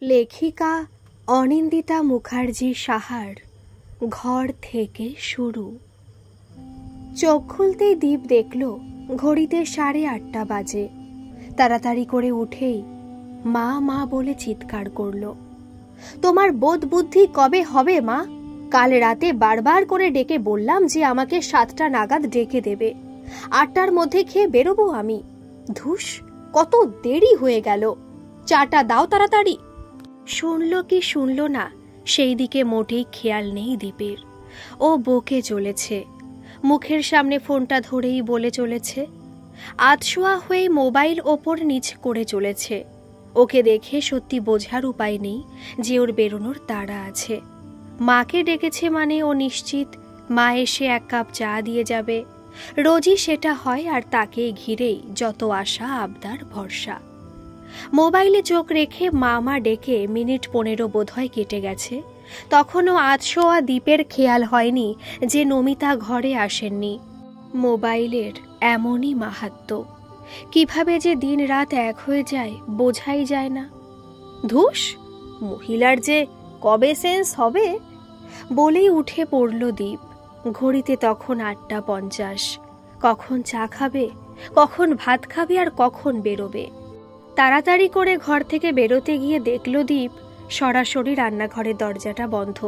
লেখিকা অনিন্দিতা মুখার্জি সাহার ঘর থেকে শুরু। চোখ খুলতেই দীপ দেখল ঘড়িতে 8:30 বাজে। তাড়াতাড়ি করে উঠেই মা মা বলে চিৎকার করল। তোমার বোধ বুদ্ধি কবে হবে মা? কাল রাতে বারবার করে ডেকে বললাম যে আমাকে 7টা নাগাদ ডেকে দেবে, 8টার মধ্যে খেয়ে বেরোবো আমি। ধুস, কত দেরি হয়ে গেল, চাটা দাও তাড়াতাড়ি। শুনল কি শুনল না সেই দিকে মোটেই খেয়াল নেই দীপের। ও বকে চলেছে, মুখের সামনে ফোনটা ধরেই বলে চলেছে, আধশোয়া হয়ে মোবাইল ওপর নিচ করে চলেছে। ওকে দেখে সত্যি বোঝার উপায় নেই যে ওর বেরোনোর তাড়া আছে। মাকে ডেকেছে মানে ও নিশ্চিত মা এসে 1 কাপ চা দিয়ে যাবে। রোজই সেটা হয়, আর তাকে ঘিরেই যত আশা আবদার ভরসা। মোবাইলে চোখ রেখে মা ডেকে মিনিট 15 বোধহয় কেটে গেছে। তখনও আধশোয়া দীপের খেয়াল হয়নি যে নমিতা ঘরে আসেননি। মোবাইলের এমনই মাহাত্ম্য, কিভাবে যে দিন রাত এক হয়ে যায় বোঝাই যায় না। ধুস, মহিলার যে কবে সেন্স হবে বলেই উঠে পড়ল দীপ। ঘড়িতে তখন 8:50। কখন চা খাবে, কখন ভাত খাবে, আর কখন বেরোবে। তাড়াতাড়ি করে ঘর থেকে বেরোতে গিয়ে দেখল দীপ সরাসরি রান্নাঘরের দরজাটা বন্ধ।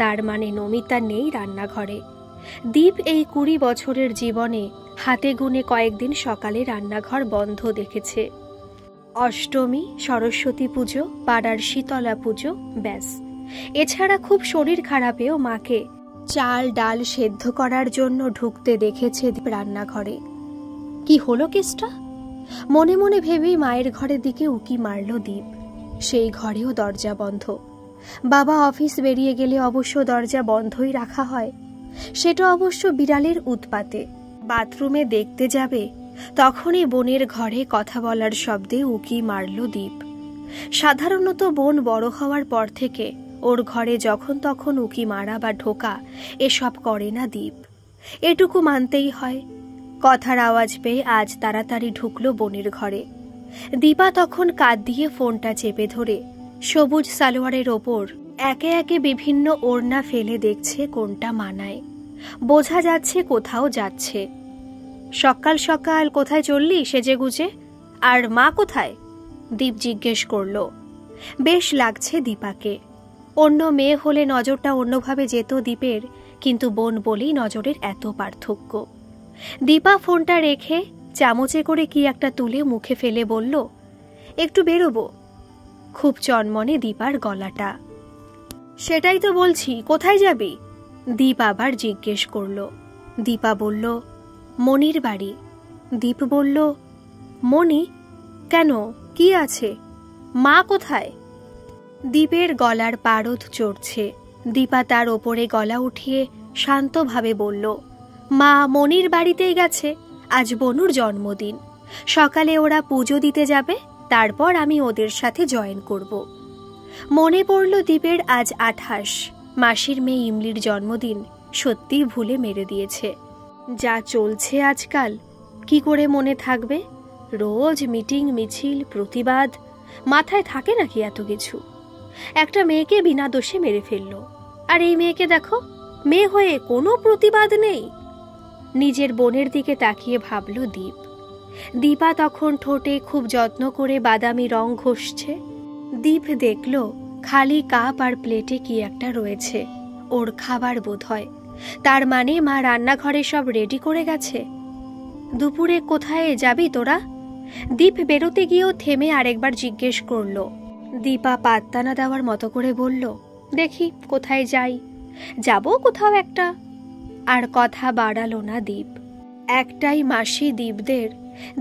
তার মানে নমিতা নেই রান্নাঘরে। দীপ এই 20 বছরের জীবনে হাতে গুনে কয়েকদিন সকালে রান্নাঘর বন্ধ দেখেছে। অষ্টমী, সরস্বতী পুজো, পাড়ার শীতলা পুজো, ব্যাস। এছাড়া খুব শরীর খারাপেও মাকে চাল ডাল সেদ্ধ করার জন্য ঢুকতে দেখেছে রান্নাঘরে। কি হলো কেসটা? মনে মনে ভেবেই মায়ের ঘরের দিকে উকি মারল দীপ। সেই ঘরেও দরজা বন্ধ। বাবা অফিস বেরিয়ে গেলে অবশ্য দরজা বন্ধই রাখা হয়, সেটা অবশ্য বিড়ালের উৎপাতে। বাথরুমে দেখতে যাবে তখনই বোনের ঘরে কথা বলার শব্দে উকি মারল দীপ। সাধারণত বোন বড় হওয়ার পর থেকে ওর ঘরে যখন তখন উকি মারা বা ঢোকা এসব করে না দীপ, এটুকু মানতেই হয়। কথার আওয়াজ পেয়ে আজ তাড়াতাড়ি ঢুকলো বোনের ঘরে। দীপা তখন কাঁধ দিয়ে ফোনটা চেপে ধরে সবুজ সালোয়ারের ওপর একে একে বিভিন্ন ওড়না ফেলে দেখছে কোনটা মানায়। বোঝা যাচ্ছে কোথাও যাচ্ছে। সকাল সকাল কোথায় চললি সেজে গুজে? আর মা কোথায়? দীপ জিজ্ঞেস করল। বেশ লাগছে দীপাকে। অন্য মেয়ে হলে নজরটা অন্যভাবে যেত দীপের, কিন্তু বোন বলেই নজরের এত পার্থক্য। দীপা ফোনটা রেখে চামচে করে কি একটা তুলে মুখে ফেলে বলল, একটু বেরোবো। খুব চনমনে দীপার গলাটা। সেটাই তো বলছি, কোথায় যাবি? দীপ আবার জিজ্ঞেস করল। দীপা বলল, মনির বাড়ি। দীপ বলল, মনি? কেন, কি আছে? মা কোথায়? দীপের গলার পারদ চড়ছে। দীপা তার ওপরে গলা উঠিয়ে শান্তভাবে বলল, মা মনির বাড়িতেই গেছে, আজ বনুর জন্মদিন। সকালে ওরা পুজো দিতে যাবে, তারপর আমি ওদের সাথে জয়েন করব। মনে পড়ল দীপের আজ 28, মাসির মেয়ে ইমলির জন্মদিন সত্যি ভুলে মেরে দিয়েছে। যা চলছে আজকাল কি করে মনে থাকবে? রোজ মিটিং মিছিল প্রতিবাদ, মাথায় থাকে নাকি এত কিছু? একটা মেয়েকে বিনা দোষে মেরে ফেলল, আর এই মেয়েকে দেখো, মেয়ে হয়ে কোনো প্রতিবাদ নেই। নিজের বোনের দিকে তাকিয়ে ভাবল দীপ। দীপা তখন ঠোঁটে খুব যত্ন করে বাদামি রং ঘষছে। দীপ দেখল খালি কাপ আর প্লেটে কি একটা রয়েছে, ওর খাবার বোধহয়। তার মানে মা রান্নাঘরে সব রেডি করে গেছে। দুপুরে কোথায় যাবি তোরা? দীপ বেরোতে গিয়েও থেমে আরেকবার জিজ্ঞেস করল। দীপা পাত্তা না দেওয়ার মতো করে বলল, দেখি কোথায় যাই, যাবো কোথাও একটা। আর কথা বাড়ালো না দীপ। একটাই মাসি দীপদের।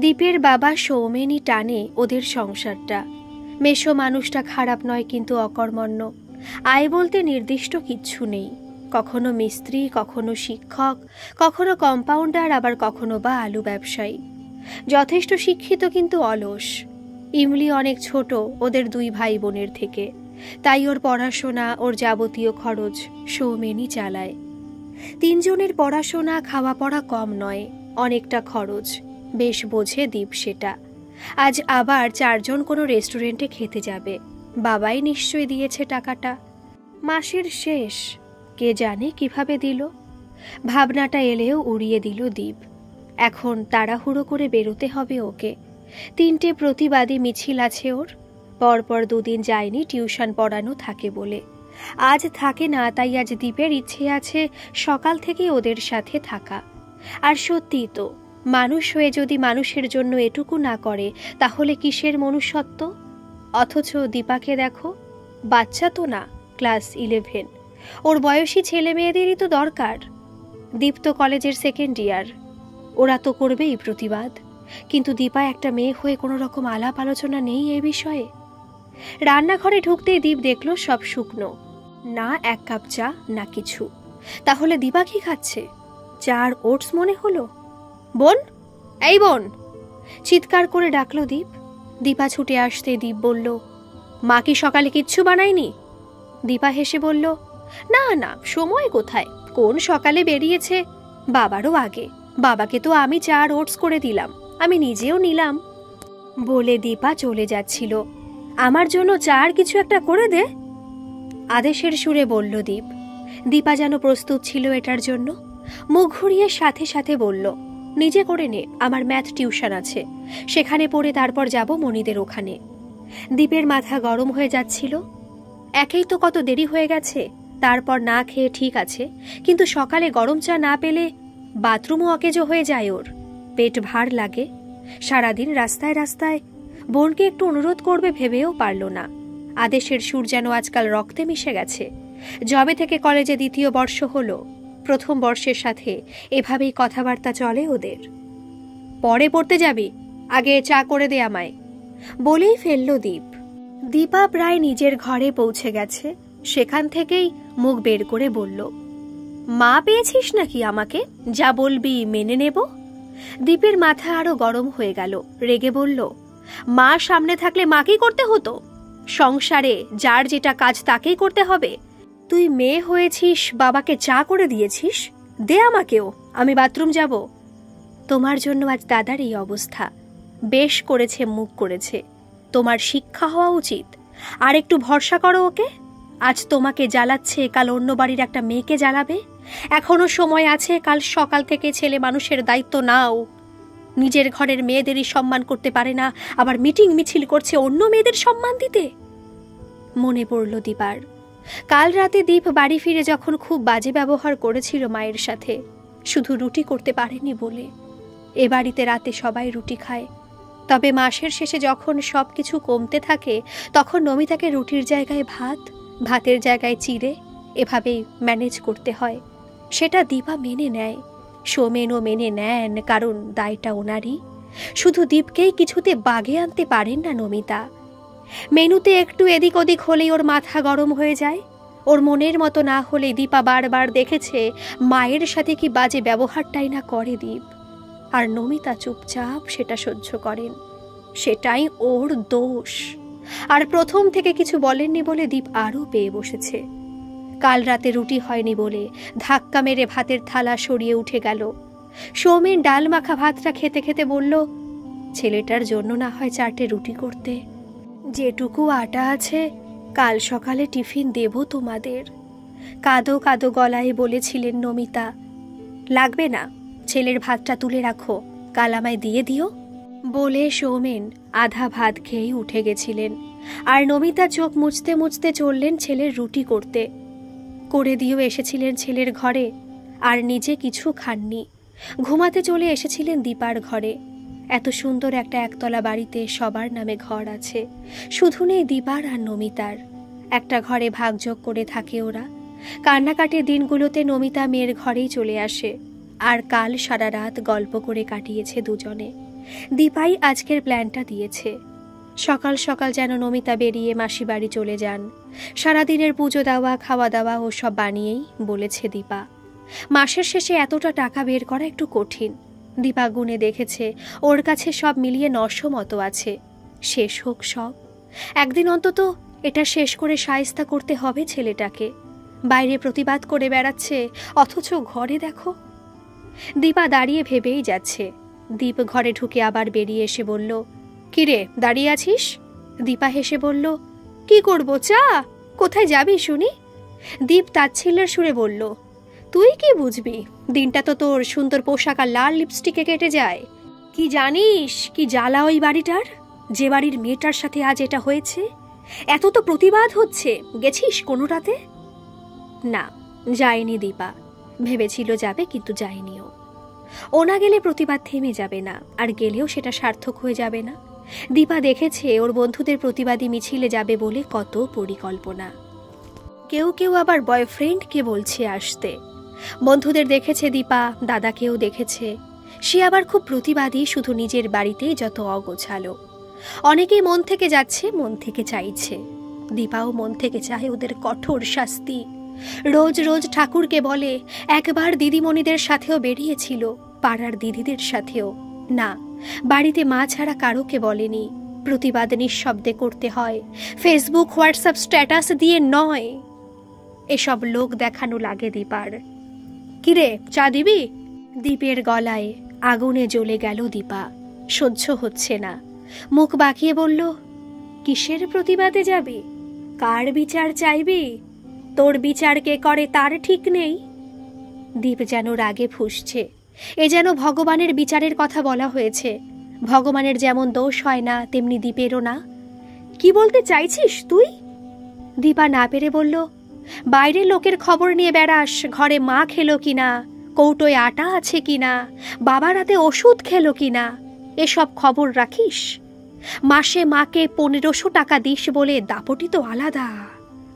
দীপের বাবা সৌমেনি টানে ওদের সংসারটা। মেশো মানুষটা খারাপ নয়, কিন্তু অকর্মণ্য। আয় বলতে নির্দিষ্ট কিচ্ছু নেই। কখনো মিস্ত্রি, কখনো শিক্ষক, কখনো কম্পাউন্ডার, আবার কখনো বা আলু ব্যবসায়ী। যথেষ্ট শিক্ষিত কিন্তু অলস। ইমলি অনেক ছোট ওদের 2 ভাই বোনের থেকে, তাই ওর পড়াশোনা, ওর যাবতীয় খরচ সৌমেনি চালায়। 3 জনের পড়াশোনা খাওয়া পড়া কম নয়, অনেকটা খরচ। বেশ বোঝে দীপ সেটা। আজ আবার 4 জন কোনো রেস্টুরেন্টে খেতে যাবে। বাবাই নিশ্চয়ই দিয়েছে টাকাটা। মাসের শেষ, কে জানে কিভাবে দিল। ভাবনাটা এলেও উড়িয়ে দিল দীপ। এখন তাড়াহুড়ো করে বেরোতে হবে ওকে। 3টে প্রতিবাদী মিছিল আছে ওর। পরপর 2 দিন যায়নি টিউশন পড়ানো থাকে বলে। আজ থাকে না, তাই আজ দীপের ইচ্ছে আছে সকাল থেকে ওদের সাথে থাকা। আর সত্যিই তো, মানুষ হয়ে যদি মানুষের জন্য এটুকু না করে তাহলে কিসের মনুষ্যত্ব? অথচ দীপাকে দেখো, বাচ্চা তো না, ক্লাস 11। ওর বয়সী ছেলে মেয়েদেরই তো দরকার। দীপ তো কলেজের 2nd ইয়ার, ওরা তো করবেই প্রতিবাদ। কিন্তু দীপা একটা মেয়ে হয়ে কোনো রকম আলাপ আলোচনা নেই এ বিষয়ে। রান্নাঘরে ঢুকতেই দীপ দেখল সব শুকনো, না 1 কাপ চা না কিছু। তাহলে দীপা কি খাচ্ছে? চা আর ওটস মনে হলো। বোন, এই বোন, চিৎকার করে ডাকলো দীপ। দীপা ছুটে আসতে দীপ বলল, মা কি সকালে কিচ্ছু বানায়নি? দীপা হেসে বলল, না না, সময় কোথায়, কোন সকালে বেরিয়েছে, বাবারও আগে। বাবাকে তো আমি চা আর ওটস করে দিলাম, আমি নিজেও নিলাম। বলে দীপা চলে যাচ্ছিল। আমার জন্য চা আর কিছু একটা করে দে, আদেশের সুরে বলল দীপ। দীপা যেন প্রস্তুত ছিল এটার জন্য। মুখ ঘুরিয়ে সাথে সাথে বলল, নিজে করে নে, আমার ম্যাথ টিউশন আছে, সেখানে পড়ে তারপর যাব মনিদের ওখানে। দীপের মাথা গরম হয়ে যাচ্ছিল। একেই তো কত দেরি হয়ে গেছে, তারপর না খেয়ে ঠিক আছে, কিন্তু সকালে গরম চা না পেলে বাথরুমও অকেজো হয়ে যায় ওর, পেট ভার লাগে। সারাদিন রাস্তায় রাস্তায়, বোনকে একটু অনুরোধ করবে ভেবেও পারল না। আদেশের সুর যেন আজকাল রক্তে মিশে গেছে। যবে থেকে কলেজে 2য় বর্ষ হলো, 1ম বর্ষের সাথে এভাবেই কথাবার্তা চলে ওদের। পরে পড়তে যাবি, আগে চা করে দে আমায়, বলেই ফেলল দীপ। দীপা প্রায় নিজের ঘরে পৌঁছে গেছে। সেখান থেকেই মুখ বের করে বলল, মা পেয়েছিস নাকি আমাকে? যা বলবি মেনে নেব। দীপের মাথা আরো গরম হয়ে গেল। রেগে বলল, মা সামনে থাকলে মাকেই করতে হতো, সংসারে যার যেটা কাজ তাকেই করতে হবে। তুই মেয়ে হয়েছিস, বাবাকে চা করে দিয়েছিস, দে আমাকেও, আমি বাথরুম যাব। তোমার জন্য আজ দাদার এই অবস্থা। বেশ করেছে, মুখ করেছে, তোমার শিক্ষা হওয়া উচিত। আর একটু ভরসা করো ওকে। আজ তোমাকে জ্বালাচ্ছে, কাল অন্য বাড়ির একটা মেয়েকে জ্বালাবে। এখনো সময় আছে, কাল সকাল থেকে ছেলে মানুষের দায়িত্ব নাও। নিজের ঘরের মেয়েদেরই সম্মান করতে পারে না, আবার মিটিং মিছিল করছে অন্য মেয়েদের সম্মান দিতে। মনে পড়ল দীপার। কাল রাতে দীপ বাড়ি ফিরে যখন খুব বাজে ব্যবহার করেছিল মায়ের সাথে, শুধু রুটি করতে পারেনি বলে। এ বাড়িতে রাতে সবাই রুটি খায়, তবে মাসের শেষে যখন সবকিছু কমতে থাকে তখন নমিতাকে রুটির জায়গায় ভাত, ভাতের জায়গায় চিড়ে, এভাবেই ম্যানেজ করতে হয়। সেটা দীপা মেনে নেয়, সোমেনও মেনে নেন, কারণ দায়টা ওনারই। শুধু দীপকেই কিছুতে বাগে আনতে পারেন না নমিতা। মেনুতে একটু এদিক ওদিক হলেই ওর মাথা গরম হয়ে যায়। ওর মনের মতো না হলে দীপা বারবার দেখেছে মায়ের সাথে কি বাজে ব্যবহারটাই না করে দীপ, আর নমিতা চুপচাপ সেটা সহ্য করেন। সেটাই ওর দোষ। আর প্রথম থেকে কিছু বলেননি বলে দীপ আরও পেয়ে বসেছে। কাল রাতে রুটি হয়নি বলে ধাক্কা মেরে ভাতের থালা সরিয়ে উঠে গেল। সৌমেন ডাল মাখা ভাতটা খেতে খেতে বলল, ছেলেটার জন্য না হয় 4টে রুটি করতে, যেটুকু আটা আছে কাল সকালে টিফিন দেব তোমাদের। কাদো কাদো গলায় বলেছিলেন নমিতা। লাগবে না, ছেলের ভাতটা তুলে রাখো, কাল আমায় দিয়ে দিও। বলে সৌমেন আধা ভাত খেয়েই উঠে গেছিলেন, আর নমিতা চোখ মুছতে মুছতে চললেন ছেলের রুটি করতে। করে দিয়েও এসেছিলেন ছেলের ঘরে, আর নিজে কিছু খাননি। ঘুমাতে চলে এসেছিলেন দীপার ঘরে। এত সুন্দর একটা একতলা বাড়িতে সবার নামে ঘর আছে, শুধু নেই দীপার আর নমিতার। একটা ঘরে ভাগযোগ করে থাকে ওরা। কান্নাকাটির দিনগুলোতে নমিতা মেয়ের ঘরেই চলে আসে, আর কাল সারা রাত গল্প করে কাটিয়েছে দুজনে। দীপাই আজকের প্ল্যানটা দিয়েছে। সকাল সকাল যেন নমিতা বেরিয়ে মাসি বাড়ি চলে যান। সারাদিনের পুজো দেওয়া, খাওয়া দাওয়া ও সব বানিয়েই বলেছে দীপা। মাসের শেষে এতটা টাকা বের করা একটু কঠিন। দীপা গুনে দেখেছে ওর কাছে সব মিলিয়ে 900 মতো আছে। শেষ হোক সব, একদিন অন্তত এটা শেষ করে শায়েস্তা করতে হবে ছেলেটাকে। বাইরে প্রতিবাদ করে বেড়াচ্ছে, অথচ ঘরে দেখো। দীপা দাঁড়িয়ে ভেবেই যাচ্ছে। দীপ ঘরে ঢুকে আবার বেরিয়ে এসে বলল, কিরে দাঁড়িয়ে আছিস? দীপা হেসে বলল, কি করব, চা? কোথায় যাবি শুনি? দীপ তাচ্ছিল্যের সুরে বলল, তুই কি বুঝবি, দিনটা তো তোর সুন্দর পোশাক আর লাল লিপস্টিকে কেটে যায়। কি জানিস কি জ্বালা ওই বাড়িটার, যে বাড়ির মেয়েটার সাথে আজ এটা হয়েছে? এত তো প্রতিবাদ হচ্ছে, গেছিস কোনো রাতে? না, যায়নি দীপা। ভেবেছিল যাবে, কিন্তু যায়নিও। ও না গেলে প্রতিবাদ থেমে যাবে না, আর গেলেও সেটা সার্থক হয়ে যাবে না। দীপা দেখেছে ওর বন্ধুদের প্রতিবাদী মিছিলে যাবে বলে কত পরিকল্পনা। কেউ কেউ আবার বয়ফ্রেন্ডকে বলছে আসতে। বন্ধুদের দেখেছে দীপা, দাদাকেও দেখেছে। সে আবার খুব প্রতিবাদী, শুধু নিজের বাড়িতেই যত অগোছালো। অনেকেই মন থেকে যাচ্ছে, মন থেকে চাইছে। দীপাও মন থেকে চায় ওদের কঠোর শাস্তি। রোজ রোজ ঠাকুরকে বলে, একবার দিদিমণিদের সাথেও বেরিয়েছিল, পাড়ার দিদিদের সাথেও। না, বাড়িতে মা ছাড়া কারোকে বলেনি। প্রতিবাদ নিঃশব্দে করতে হয়, ফেসবুক হোয়াটসঅ্যাপ স্ট্যাটাস দিয়ে নয়। এসব লোক দেখানো লাগে দীপার। কিরে, চা দিবি? দীপের গলায় আগুনে জ্বলে গেল দীপা। সহ্য হচ্ছে না। মুখ বাঁকিয়ে বলল, কিসের প্রতিবাদে যাবি? কার বিচার চাইবি? তোর বিচার কে করে তার ঠিক নেই। দীপ যেন রাগে ফুঁসছে। এ যেন ভগবানের বিচারের কথা বলা হয়েছে। ভগবানের যেমন দোষ হয় না, তেমনি দীপেরও না। কি বলতে চাইছিস তুই? দীপা না পেরে বলল, বাইরের লোকের খবর নিয়ে বেড়াস, ঘরে মা খেলো কিনা, কৌটোয় আটা আছে কিনা, বাবা রাতে ওষুধ খেলো কিনা, এসব খবর রাখিস। মাসে মাকে 1500 টাকা দিস বলে দাপটি তো আলাদা।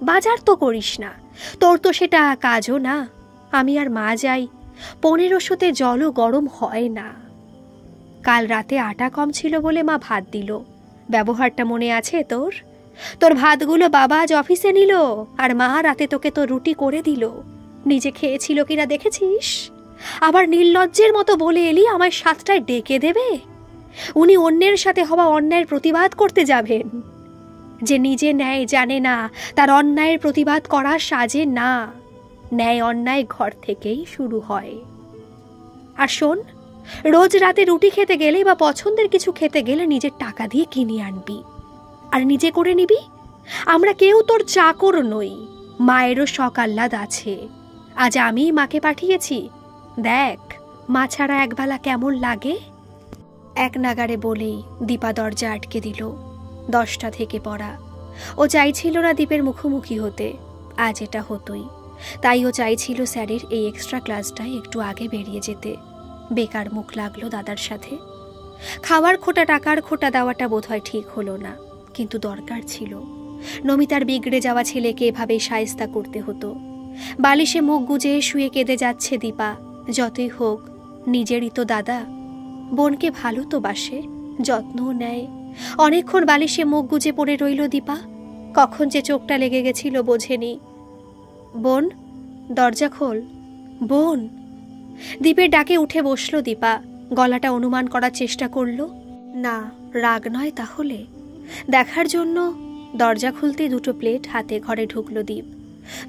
বাজার তো করিস না, তোর তো সেটা কাজও না। আমি আর মা যাই, 1500-তে জলও গরম হয় না। কাল রাতে আটা কম ছিল বলে মা ভাত দিল। ব্যবহারটা মনে আছে তোর? তোর ভাতগুলো বাবা আজ অফিসে নিল, আর মা রাতে তোকে তো রুটি করে দিল। নিজে খেয়েছিল কিনা দেখেছিস? আবার নির্লজ্জের মতো বলে এলি আমায় 7টায় ডেকে দেবে। উনি অন্যের সাথে হওয়া অন্যায়ের প্রতিবাদ করতে যাবেন। যে নিজে ন্যায় জানে না, তার অন্যায়ের প্রতিবাদ করা সাজে না। ন্যায় অন্যায় ঘর থেকেই শুরু হয়। আর শোন, রোজ রাতে রুটি খেতে গেলে বা পছন্দের কিছু খেতে গেলে নিজের টাকা দিয়ে কিনে আনবি, আর নিজে করে নিবি। আমরা কেউ তোর চাকর নই, মায়েরও শখ আহ্লাদ আছে। আজ আমি মাকে পাঠিয়েছি, দেখ মা ছাড়া একবেলা কেমন লাগে। এক নাগারে বলেই দীপা দরজা আটকে দিল। 10টা থেকে পড়া। ও চাইছিল না দীপের মুখোমুখি হতে, আজ এটা হতোই। তাই ও চাইছিল স্যারের এই এক্সট্রা ক্লাসটায় একটু আগে বেরিয়ে যেতে। বেকার মুখ লাগলো দাদার সাথে। খাওয়ার খোটা টাকার খোটা দেওয়াটা বোধহয় ঠিক হলো না, কিন্তু দরকার ছিল। নমিতার বিগড়ে যাওয়া ছেলেকে এভাবেই শায়েস্তা করতে হতো। বালিশে মুখ গুজে শুয়ে কেঁদে যাচ্ছে দীপা। যতই হোক নিজেরই তো দাদা। বোনকে ভালো তো বাসে, যত্নও নেয়। অনেকক্ষণ বালিশে মুখ গুজে পড়ে রইল দীপা। কখন যে চোখটা লেগে গেছিল বোঝেনি। বোন, দরজা খোল। বোন। দীপের ডাকে উঠে বসল দীপা। গলাটা অনুমান করার চেষ্টা করল। না, রাগ নয় তাহলে। দেখার জন্য। দরজা খুলতে 2টো প্লেট হাতে ঘরে ঢুকল দীপ।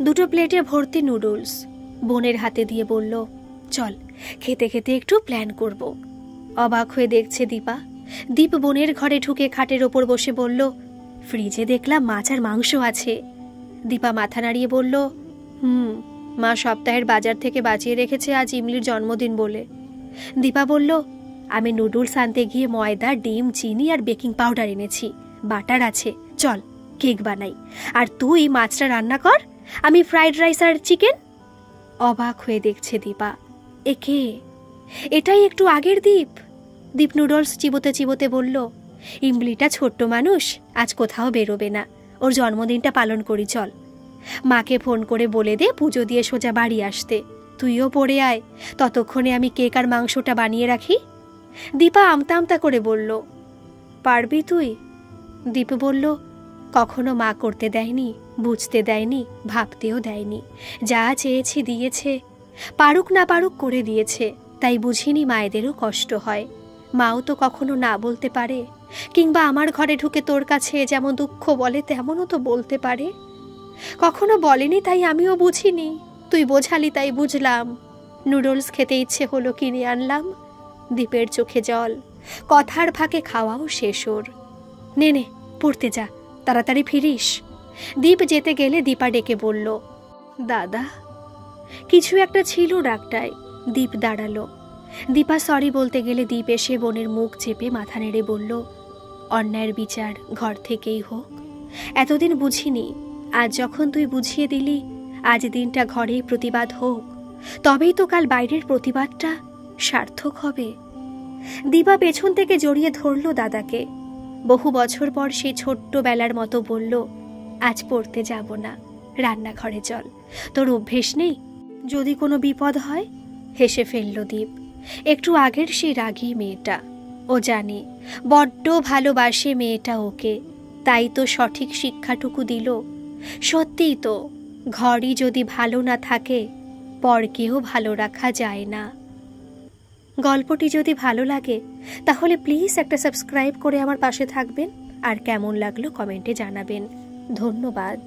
2টো প্লেটে ভর্তি নুডলস। বোনের হাতে দিয়ে বলল, চল খেতে খেতে একটু প্ল্যান করব। অবাক হয়ে দেখছে দীপা। দীপ বোনের ঘরে ঢুকে খাটের ওপর বসে বলল, ফ্রিজে দেখলাম মাছ আর মাংস আছে। দীপা মাথা নাড়িয়ে বলল, মা সপ্তাহের বাজার থেকে বাঁচিয়ে রেখেছে আজ ইমলির জন্মদিন বলে। দীপা বলল, আমি নুডলস আনতে গিয়ে ময়দা, ডিম, চিনি আর বেকিং পাউডার এনেছি, বাটার আছে, চল কেক বানাই। আর তুই মাছটা রান্না কর, আমি ফ্রাইড রাইস আর চিকেন। অবাক হয়ে দেখছে দীপা। একে এটাই একটু আগের দীপ। দীপ নুডলস চিবোতে চিবোতে বলল, ইমলিটা ছোট্ট মানুষ, আজ কোথাও বেরোবে না, ওর জন্মদিনটা পালন করি চল। মাকে ফোন করে বলে দে পুজো দিয়ে সোজা বাড়ি আসতে। তুইও পড়ে আয়, ততক্ষণে আমি কেক আর মাংসটা বানিয়ে রাখি। দীপা আমতা আমতা করে বলল, পারবি তুই? দীপ বলল, কখনো মা করতে দেয়নি, বুঝতে দেয়নি, ভাবতেও দেয়নি। যা চেয়েছি দিয়েছে, পারুক না পারুক করে দিয়েছে। তাই বুঝিনি মায়েদেরও কষ্ট হয়। মাও তো কখনো না বলতে পারে, কিংবা আমার ঘরে ঢুকে তোর কাছে যেমন দুঃখ বলে তেমনও তো বলতে পারে। কখনো বলেনি, তাই আমিও বুঝিনি। তুই বোঝালি তাই বুঝলাম। নুডলস খেতে ইচ্ছে হলো, কিনে আনলাম। দীপের চোখে জল। কথার ফাঁকে খাওয়াও শেষ ওর। নে নে, পড়তে যা, তাড়াতাড়ি ফিরিস। দীপ যেতে গেলে দীপা ডেকে বলল, দাদা। কিছু একটা ছিল ডাকটায়। দীপ দাঁড়ালো। দীপা সরি বলতে গেলে দীপ এসে বোনের মুখ চেপে মাথা নেড়ে বলল, অন্যায়ের বিচার ঘর থেকেই হোক। এতদিন বুঝিনি, আজ যখন তুই বুঝিয়ে দিলি, আজ দিনটা ঘরেই প্রতিবাদ হোক, তবেই তো কাল বাইরের প্রতিবাদটা সার্থক হবে। দীপা পেছন থেকে জড়িয়ে ধরল দাদাকে। বহু বছর পর সেই ছোট্টবেলার মতো বলল, আজ পড়তে যাব না, রান্নাঘরে চল, তোর অভ্যেস নেই, যদি কোনো বিপদ হয়। হেসে ফেলল দীপ। একটু আগের সেই রাগী মেয়েটা। ও জানে বড্ড ভালোবাসে মেয়েটা ওকে, তাই তো সঠিক শিক্ষাটুকু দিল। সত্যিই তো, ঘরই যদি ভালো না থাকে, পরকেও ভালো রাখা যায় না। গল্পটি যদি ভালো লাগে তাহলে প্লিজ একটা সাবস্ক্রাইব করে আমার পাশে থাকবেন, আর কেমন লাগলো কমেন্টে জানাবেন। ধন্যবাদ।